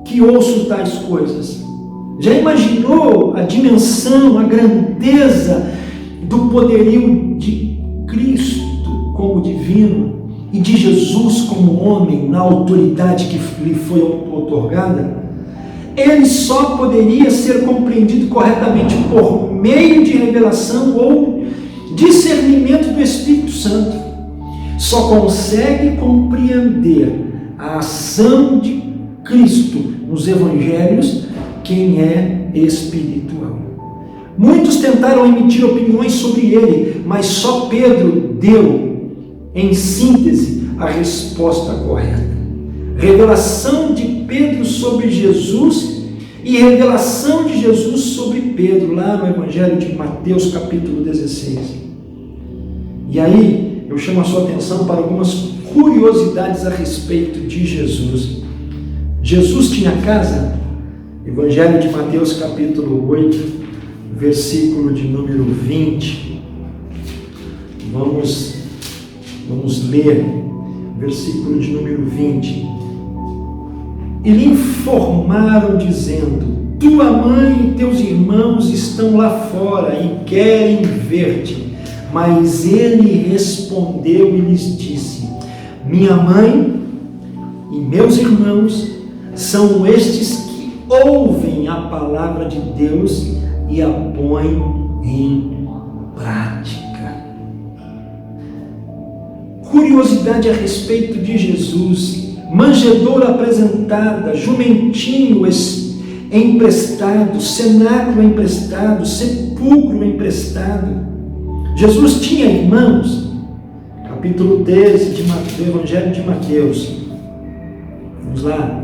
que ouço tais coisas? Já imaginou a dimensão, a grandeza do poderio de Cristo como divino e de Jesus como homem na autoridade que lhe foi outorgada? Ele só poderia ser compreendido corretamente por meio de revelação ou discernimento do Espírito Santo. Só consegue compreender a ação de Cristo nos evangelhos quem é espiritual. Muitos tentaram emitir opiniões sobre ele, mas só Pedro deu, em síntese, a resposta correta. Revelação de Pedro sobre Jesus e revelação de Jesus sobre Pedro, lá no Evangelho de Mateus, capítulo 16. E aí, eu chamo a sua atenção para algumas curiosidades a respeito de Jesus. Jesus tinha casa? Evangelho de Mateus, capítulo 8, versículo de número 20. Vamos ler, versículo de número 20. E lhe informaram, dizendo: tua mãe e teus irmãos estão lá fora e querem ver-te. Mas ele respondeu e lhes disse: minha mãe e meus irmãos são estes que ouvem a palavra de Deus e a põem em prática. curiosidade a respeito de Jesus, manjedoura apresentada, jumentinho emprestado, cenáculo emprestado, sepulcro emprestado. Jesus tinha irmãos. Capítulo 13 do Evangelho de Mateus. Vamos lá.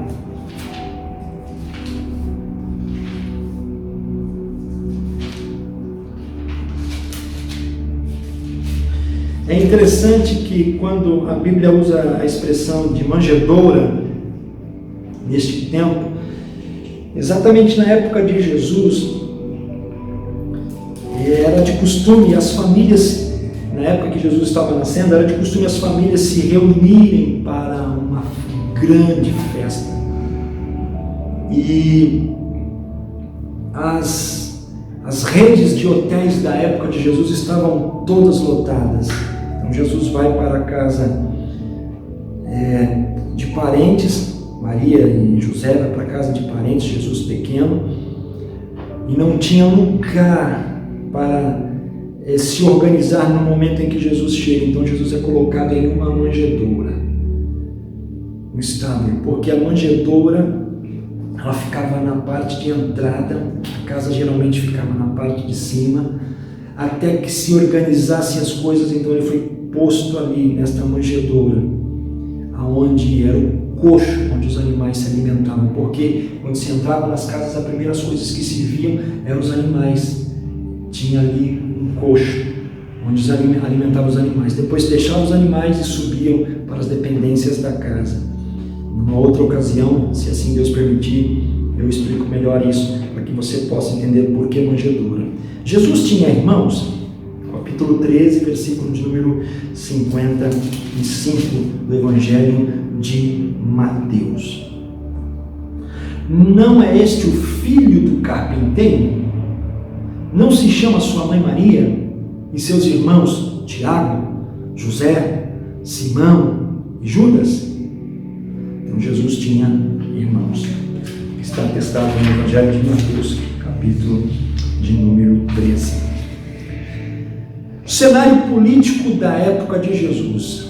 É interessante que quando a Bíblia usa a expressão de manjedoura, neste tempo, exatamente na época de Jesus, era de costume as famílias, na época que Jesus estava nascendo, era de costume as famílias se reunirem para uma grande festa. E as redes de hotéis da época de Jesus estavam todas lotadas. Então Jesus vai para a casa de parentes, Maria e José vai para a casa de parentes, Jesus pequeno, e não tinha lugar para se organizar no momento em que Jesus chega. Então Jesus é colocado em uma manjedoura, um estábulo, porque a manjedoura ela ficava na parte de entrada, a casa geralmente ficava na parte de cima, até que se organizassem as coisas. Então ele foi posto ali nesta manjedoura, aonde era o coxo, onde os animais se alimentavam, porque quando se entrava nas casas, as primeiras coisas que se viam eram os animais. Tinha ali um coxo, onde alimentava os animais. Depois deixavam os animais e subiam para as dependências da casa. Numa outra ocasião, se assim Deus permitir, eu explico melhor isso, para que você possa entender por que manjedoura. Jesus tinha irmãos? Capítulo 13, versículo de número 55 do Evangelho de Mateus. Não é este o filho do carpinteiro? Não se chama sua mãe Maria e seus irmãos Tiago, José, Simão e Judas? Então Jesus tinha irmãos. Está atestado no Evangelho de Mateus, capítulo de número 13. O cenário político da época de Jesus.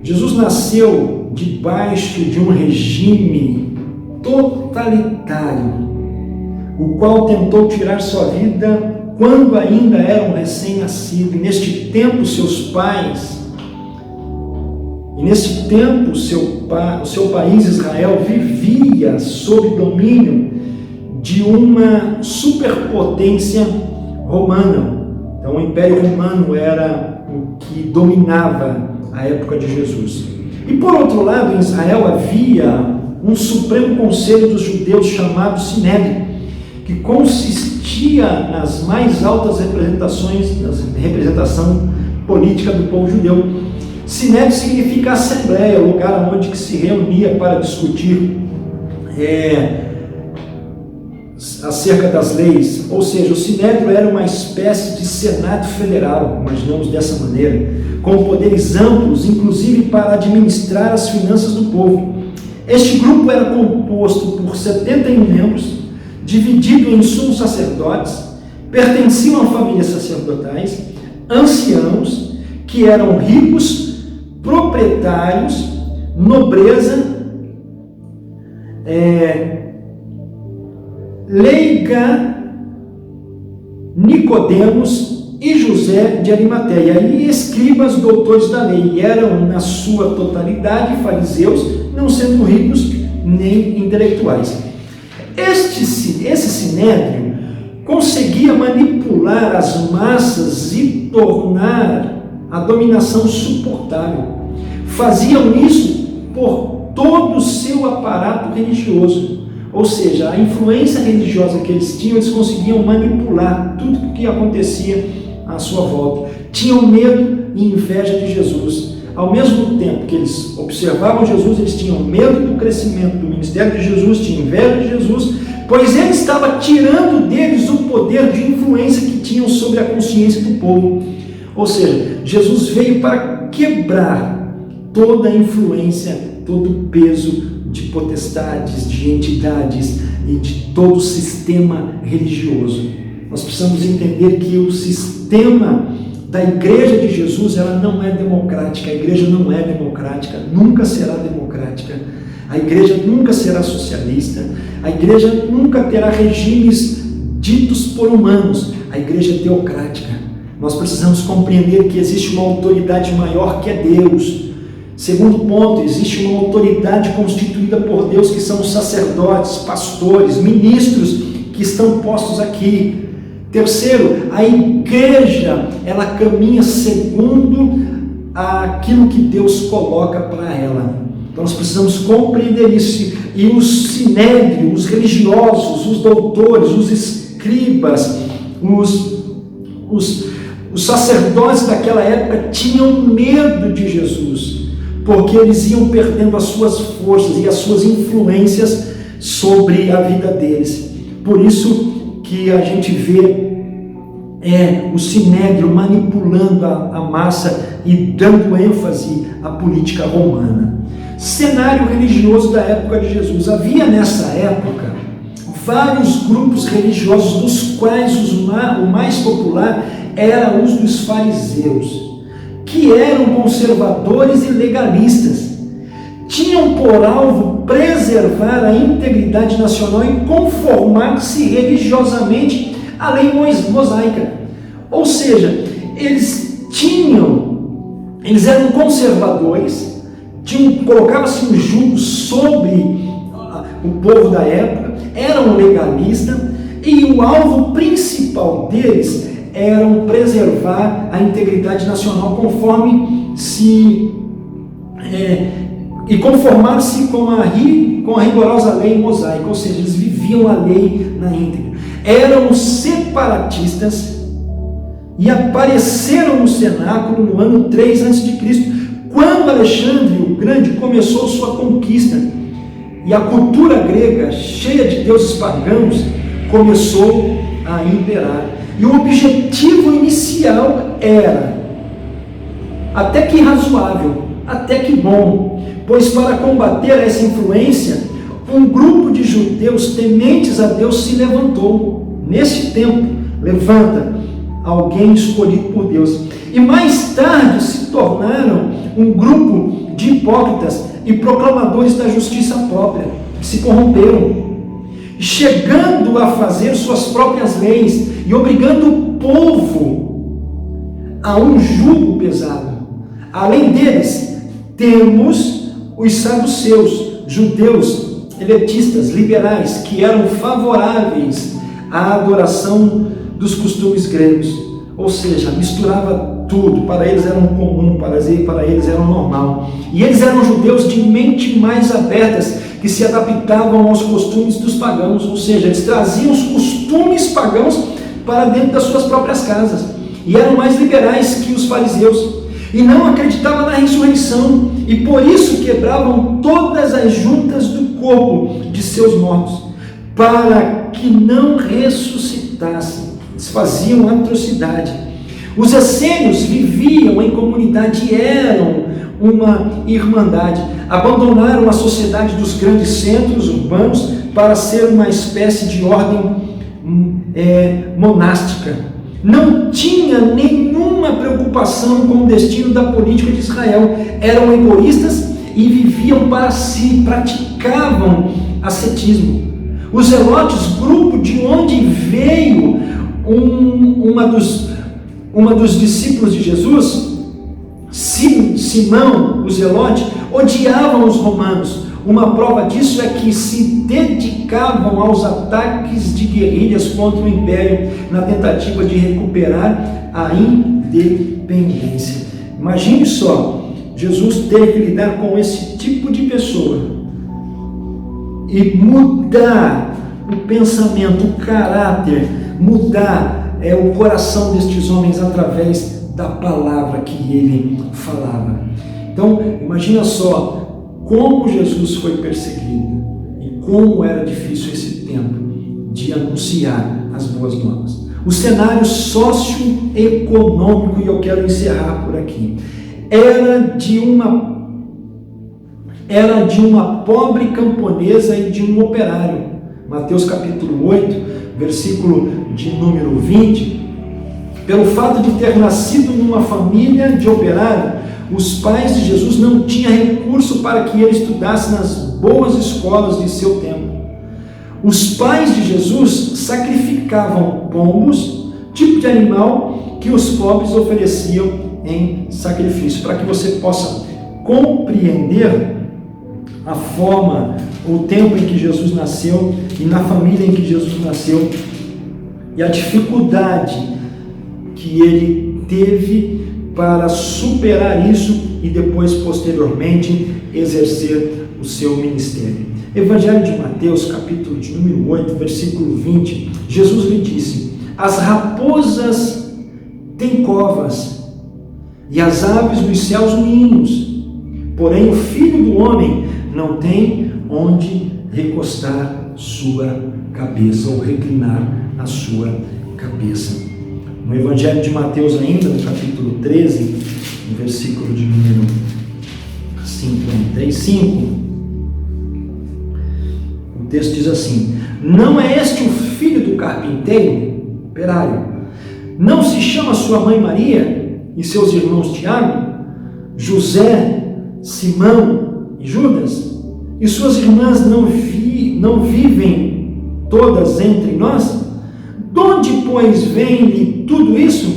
Jesus nasceu debaixo de um regime totalitário, o qual tentou tirar sua vida quando ainda era um recém-nascido. E neste tempo, seus pais, e nesse tempo, o seu país, Israel, vivia sob domínio de uma superpotência romana. Então, o Império Romano era o que dominava a época de Jesus. E, por outro lado, em Israel havia um Supremo Conselho dos Judeus chamado Sinédrio, que consistia nas mais altas representações, na representação política do povo judeu. Sinédrio significa assembleia, o lugar onde se reunia para discutir acerca das leis. Ou seja, o Sinédrio era uma espécie de Senado Federal, imaginamos dessa maneira, com poderes amplos, inclusive para administrar as finanças do povo. Este grupo era composto por 71 membros, dividido em sumos sacerdotes, pertenciam a famílias sacerdotais, anciãos, que eram ricos, proprietários, nobreza, leiga, Nicodemos e José de Arimateia, e escribas, doutores da lei, e eram na sua totalidade fariseus, não sendo ricos nem intelectuais. Esse sinédrio conseguia manipular as massas e tornar a dominação suportável. Faziam isso por todo o seu aparato religioso. Ou seja, a influência religiosa que eles tinham, eles conseguiam manipular tudo o que acontecia à sua volta. Tinham medo e inveja de Jesus. Ao mesmo tempo que eles observavam Jesus, eles tinham medo do crescimento do ministério de Jesus, tinham inveja de Jesus, pois ele estava tirando deles o poder de influência que tinham sobre a consciência do povo. Ou seja, Jesus veio para quebrar toda a influência, todo o peso de potestades, de entidades e de todo o sistema religioso. Nós precisamos entender que o sistema da igreja de Jesus, ela não é democrática. A igreja não é democrática, nunca será democrática. A igreja nunca será socialista. A igreja nunca terá regimes ditos por humanos. A igreja é teocrática. Nós precisamos compreender que existe uma autoridade maior que é Deus. Segundo ponto, existe uma autoridade constituída por Deus, que são os sacerdotes, pastores, ministros que estão postos aqui. Terceiro, a igreja, ela caminha segundo aquilo que Deus coloca para ela. Então nós precisamos compreender isso. E os sinédrios, os religiosos, os doutores, os escribas, os sacerdotes daquela época tinham medo de Jesus, porque eles iam perdendo as suas forças e as suas influências sobre a vida deles. Por isso que a gente vê o sinédrio manipulando a massa e dando ênfase à política romana. Cenário religioso da época de Jesus. Havia nessa época vários grupos religiosos, dos quais o mais popular era os dos fariseus, que eram conservadores e legalistas. Tinham por alvo preservar a integridade nacional e conformar-se religiosamente à lei mosaica. Ou seja, eles eram conservadores, colocava-se um jugo sobre o povo da época, eram legalistas, e o alvo principal deles era preservar a integridade nacional e conformar-se com a rigorosa lei mosaica, ou seja, eles viviam a lei na íntegra. Eram separatistas e apareceram no cenáculo no ano 3 a.C., quando Alexandre o Grande começou sua conquista, e a cultura grega, cheia de deuses pagãos, começou a imperar. E o objetivo inicial era, até que razoável, até que bom, pois para combater essa influência, um grupo de judeus tementes a Deus se levantou. Nesse tempo, levanta alguém escolhido por Deus. E mais tarde se tornaram um grupo de hipócritas e proclamadores da justiça própria, que se corromperam, chegando a fazer suas próprias leis e obrigando o povo a um jugo pesado. Além deles, temos os saduceus, judeus elitistas, liberais, que eram favoráveis à adoração dos costumes gregos, ou seja, misturava tudo. Para eles era um comum, para eles era um normal. E eles eram judeus de mente mais abertas, que se adaptavam aos costumes dos pagãos, ou seja, eles traziam os costumes pagãos para dentro das suas próprias casas, e eram mais liberais que os fariseus, e não acreditavam na ressurreição, e por isso quebravam todas as juntas do corpo de seus mortos, para que não ressuscitassem. Eles faziam atrocidade. Os essênios viviam em comunidade e eram uma irmandade. Abandonaram a sociedade dos grandes centros urbanos para ser uma espécie de ordem monástica. Não tinha nenhuma preocupação com o destino da política de Israel. Eram egoístas e viviam para si, praticavam ascetismo. Os zelotes, grupo de onde veio uma dos discípulos de Jesus, Simão, o zelote, odiavam os romanos. Uma prova disso é que se dedicavam aos ataques de guerrilhas contra o império, na tentativa de recuperar a independência. Imagine só, Jesus ter que lidar com esse tipo de pessoa e mudar o pensamento, o caráter, mudar o coração destes homens através da palavra que ele falava. Então, imagina só como Jesus foi perseguido e como era difícil esse tempo de anunciar as boas novas. O cenário socioeconômico, e eu quero encerrar por aqui, era de uma pobre camponesa e de um operário. Mateus capítulo 8, versículo de número 20, Pelo fato de ter nascido numa família de operário, os pais de Jesus não tinham recurso para que ele estudasse nas boas escolas de seu tempo. Os pais de Jesus sacrificavam pombos, tipo de animal que os pobres ofereciam em sacrifício, para que você possa compreender a forma, o tempo em que Jesus nasceu e na família em que Jesus nasceu e a dificuldade que ele teve para superar isso e depois, posteriormente, exercer o seu ministério. Evangelho de Mateus, capítulo de número 8, versículo 20, Jesus lhe disse: as raposas têm covas e as aves dos céus ninhos, porém o Filho do Homem não tem onde recostar sua cabeça ou reclinar a sua cabeça. No Evangelho de Mateus ainda, no capítulo 13, no versículo de número 55, o texto diz assim: não é este o filho do carpinteiro, operário? Não se chama sua mãe Maria e seus irmãos Tiago, José, Simão e Judas? E suas irmãs não vivem todas entre nós? De onde, pois, vem-lhe tudo isso?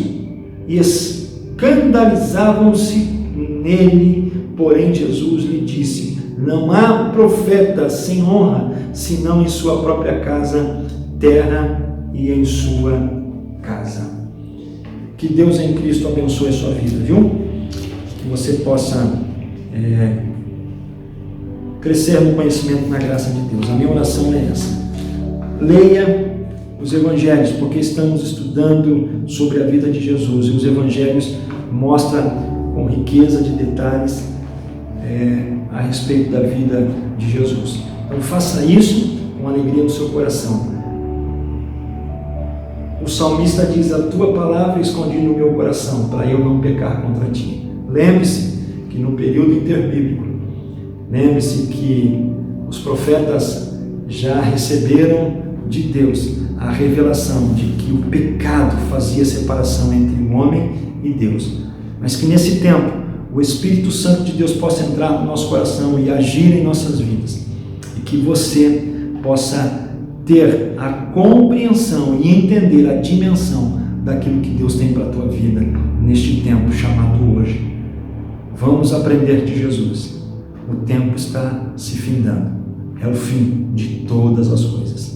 E escandalizavam-se nele, porém Jesus lhe disse: não há profeta sem honra, senão em sua própria casa, terra e em sua casa. Que Deus em Cristo abençoe a sua vida, viu? Que você possa crescer no conhecimento e na graça de Deus. A minha oração é essa. Leia os evangelhos, porque estamos estudando sobre a vida de Jesus, e os evangelhos mostram com riqueza de detalhes a respeito da vida de Jesus. Então faça isso com alegria no seu coração. O salmista diz: a tua palavra escondi no meu coração, para eu não pecar contra ti. Lembre-se que no período interbíblico, lembre-se que os profetas já receberam de Deus a revelação de que o pecado fazia separação entre o homem e Deus, mas que nesse tempo o Espírito Santo de Deus possa entrar no nosso coração e agir em nossas vidas, e que você possa ter a compreensão e entender a dimensão daquilo que Deus tem para a tua vida neste tempo chamado hoje. Vamos aprender de Jesus. O tempo está se findando, é o fim de todas as coisas.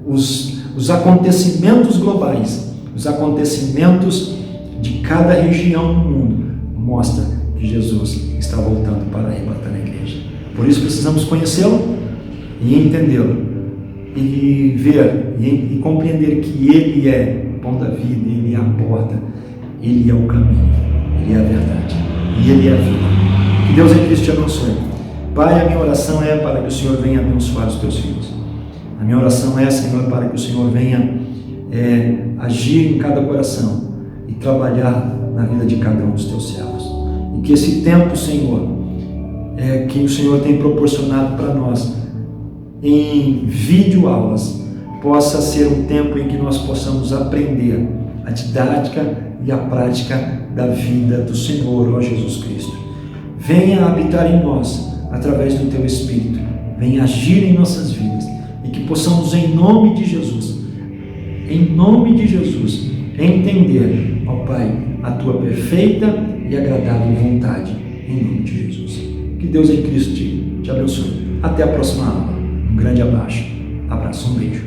Os acontecimentos globais, os acontecimentos de cada região do mundo mostram que Jesus está voltando para arrebatar a igreja. Por isso precisamos conhecê-lo e entendê-lo, e ver e compreender que Ele é o pão da vida, Ele é a porta, Ele é o caminho, Ele é a verdade e Ele é a vida. Que Deus em Cristo te abençoe. Pai, a minha oração é para que o Senhor venha abençoar os teus filhos. A minha oração é, Senhor, para que o Senhor venha agir em cada coração e trabalhar na vida de cada um dos teus servos. E que esse tempo, Senhor, que o Senhor tem proporcionado para nós em videoaulas, possa ser um tempo em que nós possamos aprender a didática e a prática da vida do Senhor, ó Jesus Cristo. Venha habitar em nós através do teu Espírito, venha agir em nossas vidas, e que possamos, em nome de Jesus, entender, ó Pai, a tua perfeita e agradável vontade, em nome de Jesus. Que Deus em Cristo te abençoe. Até a próxima aula. Um grande abraço, um beijo.